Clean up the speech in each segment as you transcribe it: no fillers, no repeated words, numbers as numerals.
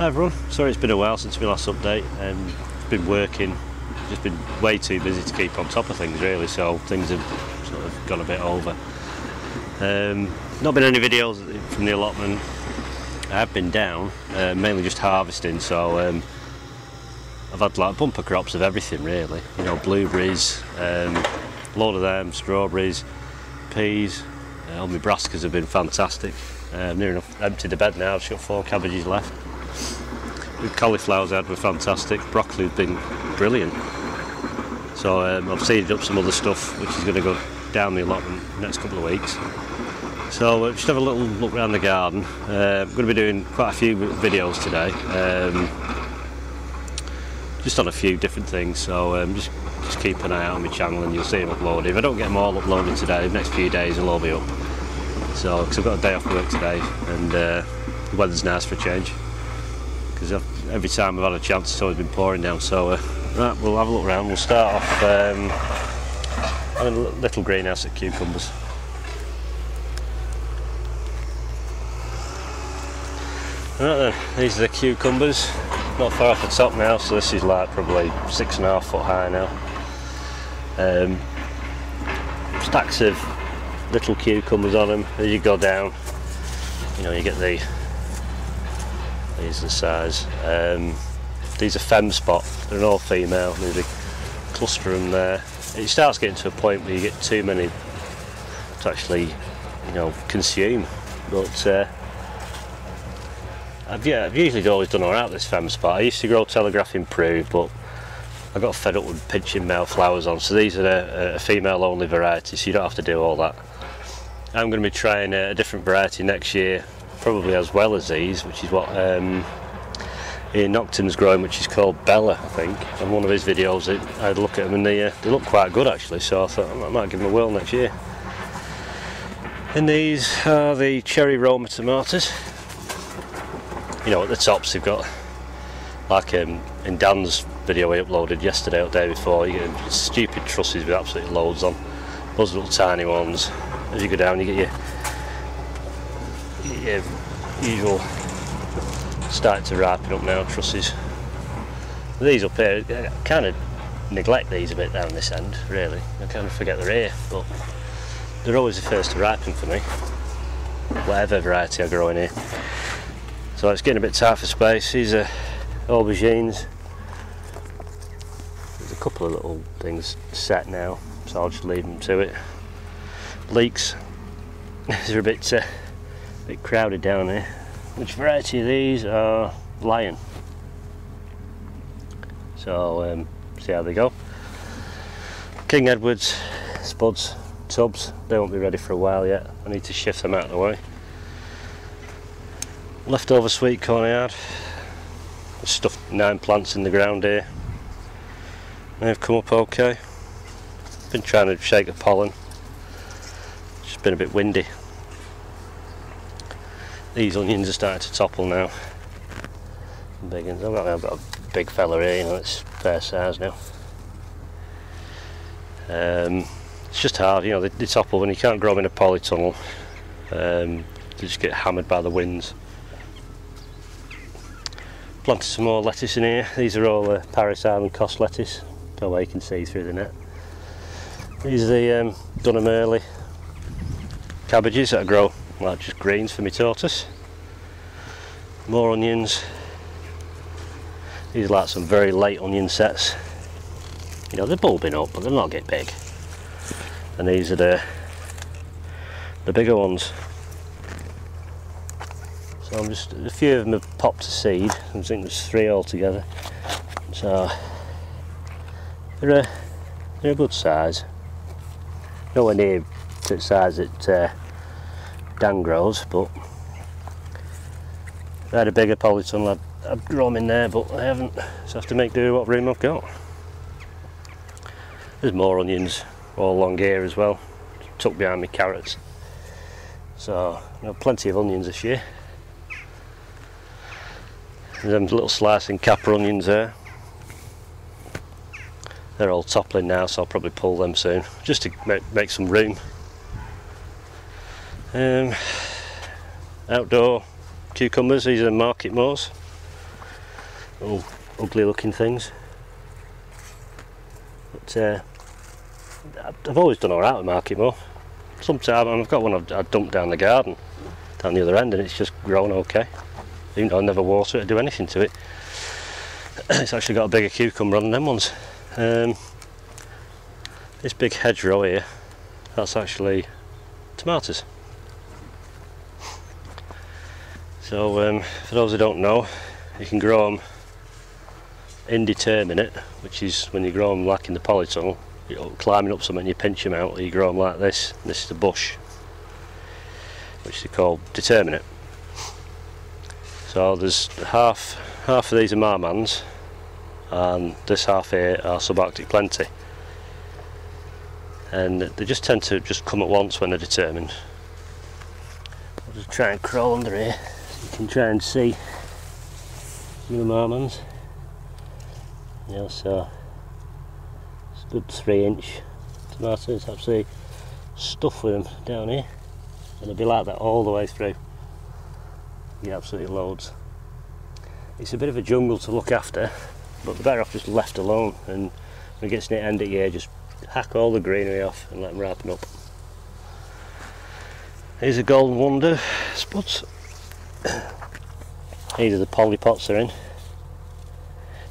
Hi everyone, sorry it's been a while since my last update. Been working, just been way too busy to keep on top of things really, so things have sort of gone a bit over. Not been any videos from the allotment. I have been down, mainly just harvesting, so I've had like bumper crops of everything really. You know, blueberries, a load of them, strawberries, peas, all my brassicas have been fantastic. Near enough emptied the bed now, I've just got 4 cabbages left. The cauliflowers I had were fantastic, broccoli has been brilliant. So I've seeded up some other stuff which is going to go down the allotment the next couple of weeks. So just have a little look around the garden. I'm going to be doing quite a few videos today, just on a few different things, so just keep an eye out on my channel and you'll see them uploaded. If I don't get them all uploaded today, the next few days they'll all be up. So, because I've got a day off work today and the weather's nice for a change, because every time I've had a chance it's always been pouring down. So right, we'll have a look around. We'll start off on a little greenhouse at cucumbers. Right then, these are the cucumbers, not far off the top now, so this is like probably 6.5 foot high now. Stacks of little cucumbers on them. As you go down, you know, you get these are the size. These are fem spot, they're an all female, there's a cluster of them there. It starts getting to a point where you get too many to actually, you know, consume, but I've usually always done alright with this fem spot. I used to grow Telegraph Improved, but I got fed up with pinching male flowers on, so these are a female only variety, so you don't have to do all that. I'm going to be trying a different variety next year, probably as well as these, which is what Ian Nocton's growing, which is called Bella, I think. On one of his videos I had a look at them and they look quite good actually, so I thought I might give them a whirl next year. And these are the cherry Roma tomatoes. You know, at the tops they've got, like in Dan's video he uploaded yesterday or the day before, you get stupid trusses with absolutely loads on. Those little tiny ones. As you go down you get your usual starting to ripen up now trusses. These up here, I kind of neglect these a bit down this end really. I kind of forget they're here, but they're always the first to ripen for me, whatever variety I grow in here. So it's getting a bit tight for space. These are aubergines. There's a couple of little things set now, so I'll just leave them to it. Leeks. These are a bit crowded down here. Which variety of these are Lion? So see how they go. King Edwards, spuds, tubs. They won't be ready for a while yet. I need to shift them out of the way. Leftover sweet corn I had. I stuffed 9 plants in the ground here. They've come up okay. Been trying to shake the pollen. It's just been a bit windy. These onions are starting to topple now. Big ones. I've got a big fella here, you know, it's fair size now. It's just hard, you know, they topple when you can't grow them in a polytunnel. They just get hammered by the winds. Planted some more lettuce in here. These are all Paris Island Cost lettuce. No way you can see through the net. These are the Dunham Early cabbages that I grow like just greens for my tortoise. More onions. These are like some very late onion sets. You know, they're bulbing up, but they're not getting big. And these are the bigger ones. So I'm just, a few of them have popped to seed. I think there's 3 altogether. So they're a good size. Nowhere near to the size that Dan grows, but if I had a bigger polytunnel I'd grow them in there, but I haven't, so I have to make do with what room I've got. There's more onions all along here as well, tucked behind my carrots. So you know, plenty of onions this year. There's them little slicing Kappa onions there. They're all toppling now, so I'll probably pull them soon, just to make some room. Outdoor cucumbers, these are Market Moors. all ugly looking things. But I've always done alright with Market Moor. Sometimes I've got one I've dumped down the garden, down the other end, and it's just grown okay. Even though I never water it or do anything to it. It's actually got a bigger cucumber on them ones. This big hedgerow here, that's actually tomatoes. So for those who don't know, you can grow them indeterminate, which is when you grow them like in the polytunnel, you're climbing up something, you pinch them out, or you grow them like this. This is the bush, which they call determinate. So there's half of these are Marmans, and this half here are subarctic plenty, and they just tend to just come at once when they're determined. I'll just try and crawl under here so you can try and see some of the Marmans. Yeah, so it's a good 3-inch tomatoes, absolutely stuffed with them down here, and it'll be like that all the way through. Yeah, absolutely loads. It's a bit of a jungle to look after, but they're better off just left alone, and when it gets near the end of the year, just hack all the greenery off and let them ripen up. Here's a Golden Wonder spuds. These are the polypots they're in.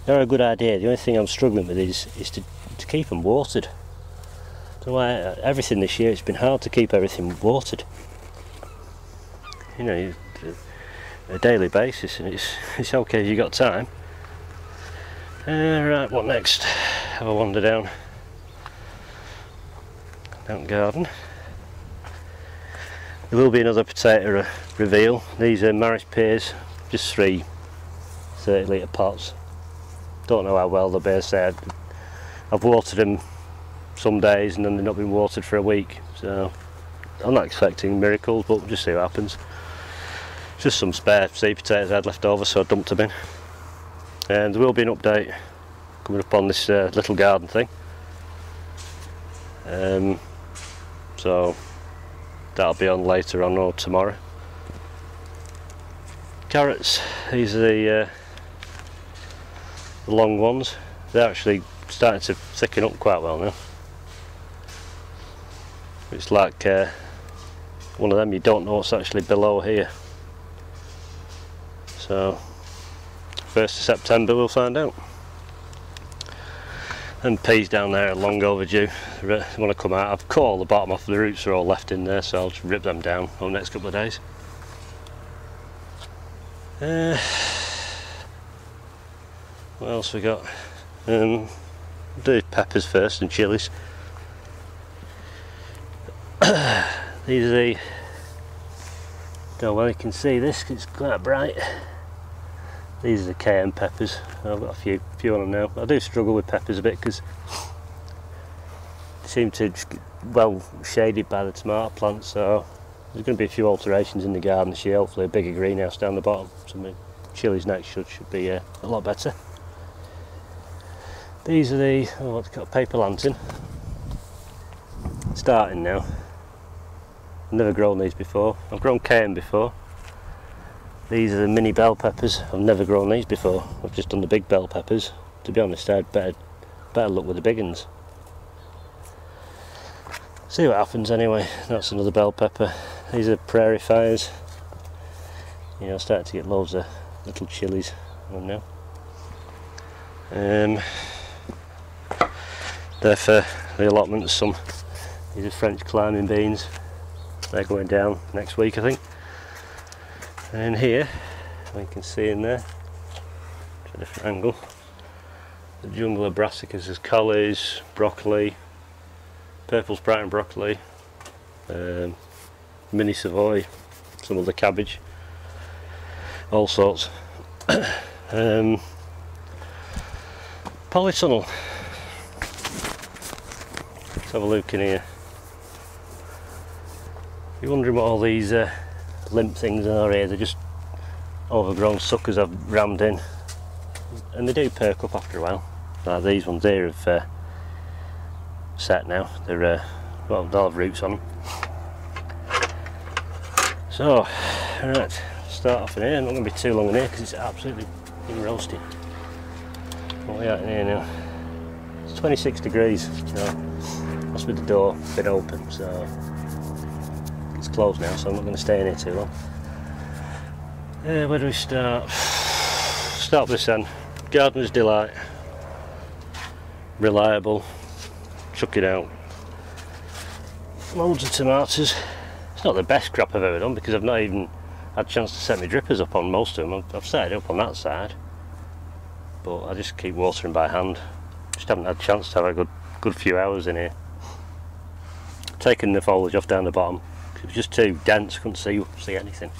They're a good idea. The only thing I'm struggling with is to keep them watered. So everything this year, it's been hard to keep everything watered. You know, a daily basis, and it's okay if you got time. Right, what next? Have a wander down the garden. There will be another potato reveal. These are Maris pears, just 3 30-litre pots. Don't know how well they'll be. I've watered them some days and then they've not been watered for a week, so I'm not expecting miracles, but we'll just see what happens. Just some spare seed potatoes I had left over, so I dumped them in. And there will be an update coming up on this little garden thing. So that'll be on later on or tomorrow. Carrots, these are the long ones. They're actually starting to thicken up quite well now. It's like one of them, you don't know what's actually below here. So 1st of September we'll find out. And peas down there are long overdue. They want to come out. I've cut all the bottom off, the roots are all left in there, so I'll just rip them down over the next couple of days. What else we got? Do peppers first and chilies. These are the, don't know whether you can see this, it's quite bright. These are the cayenne peppers. I've got a few on them now. I do struggle with peppers a bit because they seem to just get well shaded by the tomato plants, so there's going to be a few alterations in the garden this year. Hopefully a bigger greenhouse down the bottom. Some chilies next should be a lot better. These are the, what's it called, paper lantern. Starting now. I've never grown these before. I've grown cayenne before. These are the mini bell peppers. I've never grown these before. I've just done the big bell peppers. To be honest, I'd better look with the big ones. See what happens anyway. That's another bell pepper. These are prairie fires. You know, starting to get loads of little chilies on them now. They're for the allotments. These are French climbing beans. They're going down next week, I think. And here, you can see in there, it's a different angle, the jungle of brassicas. There's collies, broccoli, purple sprouting broccoli, mini Savoy, some other cabbage, all sorts. Polytunnel. Let's have a look in here. You're wondering what all these limp things are here. They're just overgrown suckers I've rammed in, and they do perk up after a while. Like these ones here have set now. They're well, they'll have roots on them. So, right, start off in here. I'm not going to be too long in here because it's absolutely roasting. What are we at in here now? It's 26 degrees. So that's with the door been open, so it's closed now, so I'm not going to stay in here too long. Where do we start? Start with this end. Gardener's Delight. Reliable. Chuck it out. Loads of tomatoes. It's not the best crop I've ever done because I've not even had a chance to set my drippers up on most of them. I've set it up on that side, but I just keep watering by hand. Just haven't had a chance to have a good few hours in here. Taking the foliage off down the bottom. It was just too dense, couldn't see anything.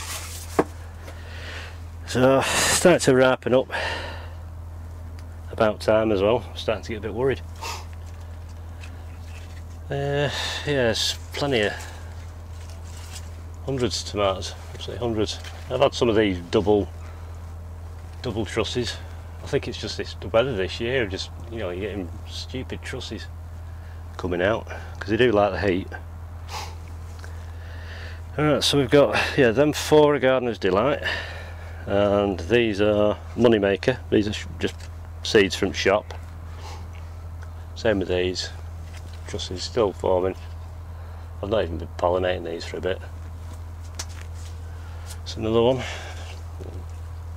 So starting to ripen up. About time as well. Starting to get a bit worried. Yes, plenty of hundreds of tomatoes. Absolutely hundreds. I've had some of these double trusses. I think it's just the weather this year. Just, you know, you're getting stupid trusses coming out because they do like the heat. Alright, so we've got, yeah, them 4 are Gardener's Delight, and these are Moneymaker. These are just seeds from shop. Same with these. Trusses still forming. I've not even been pollinating these for a bit. It's another one.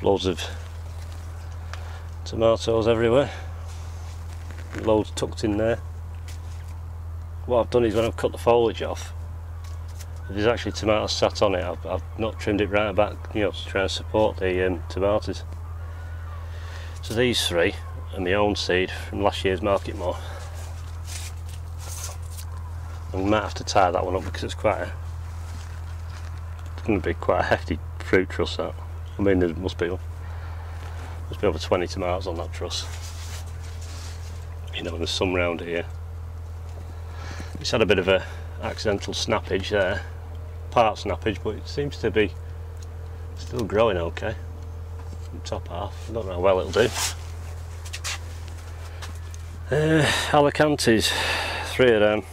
Loads of tomatoes everywhere. Loads tucked in there. What I've done is when I've cut the foliage off, there's actually tomatoes sat on it. I've not trimmed it right back, you know, to try and support the tomatoes. So these 3 are my own seed from last year's market mow. I might have to tie that one up because it's going to be quite a hefty fruit truss. That, I mean, there must be over 20 tomatoes on that truss. You know, there's some round here. It's had a bit of a accidental snappage there, part snappage, but it seems to be still growing okay. Top half, I don't know how well it'll do. Alicantes, 3 of them.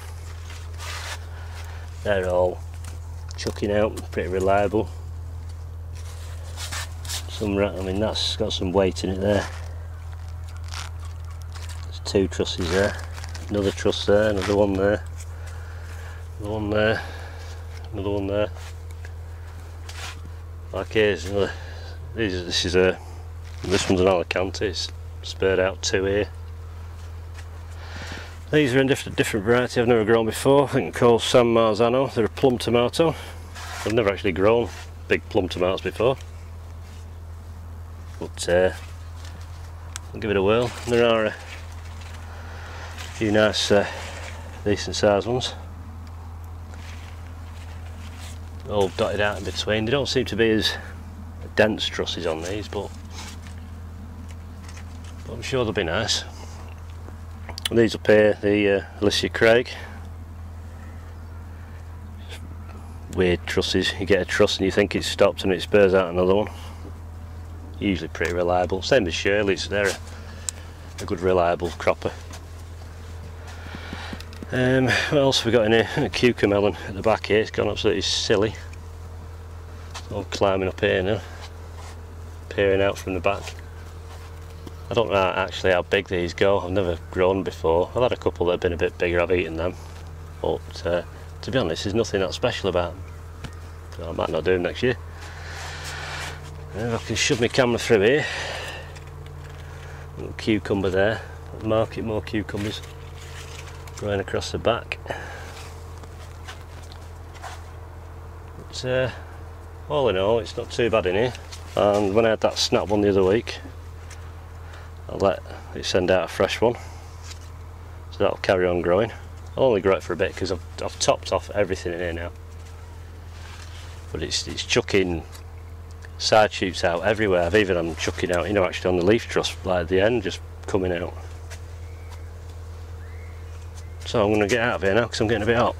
They're all chucking out, pretty reliable. I mean, that's got some weight in it there. There's 2 trusses there, another truss there, another one there, another one there, another one there. Like here's another. This one's an Alicante. It's spurred out 2 here. These are in different variety I've never grown before. I think they're called San Marzano. They're a plum tomato. I've never actually grown big plum tomatoes before, but I'll give it a whirl. There are a few nice, decent sized ones, all dotted out in between. They don't seem to be as dense trusses on these, but I'm sure they'll be nice. And these up here, the Alicia Craig. Weird trusses. You get a truss and you think it's stopped and it spurs out another one. Usually pretty reliable. Same as Shirley's. They're a good reliable cropper. What else have we got in here? A cucumber melon at the back here. It's gone absolutely silly. It's all climbing up here now, peering out from the back. I don't know actually how big these go. I've never grown before. I've had a couple that have been a bit bigger. I've eaten them, but to be honest, there's nothing that special about them. So I might not do them next year. If I can shove my camera through here. Little cucumber there. Market more cucumbers growing across the back. But all in all, it's not too bad in here. And when I had that snap one the other week, I'll let it send out a fresh one, so that'll carry on growing. I'll only grow it for a bit because I've topped off everything in here now, but it's chucking side shoots out everywhere. I'm chucking out, you know, actually on the leaf truss, like at the end, just coming out. So I'm going to get out of here now because I'm getting a bit hot.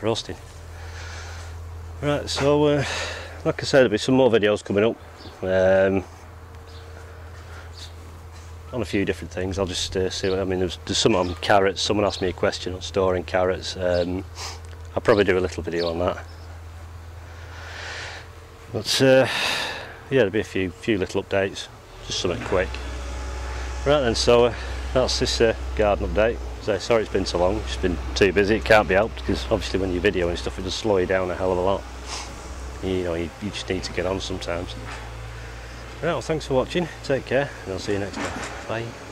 Roasting. Right, so like I said, there'll be some more videos coming up on a few different things. I'll just see what I mean. There's some on carrots. Someone asked me a question on storing carrots. I'll probably do a little video on that. But yeah, there'll be a few little updates, just something quick. Right then, so that's this garden update. So sorry it's been so long, it's been too busy, it can't be helped, because obviously when you video and stuff it does slow you down a hell of a lot. You know, you just need to get on sometimes. Right, well thanks for watching, take care, and I'll see you next time. Bye.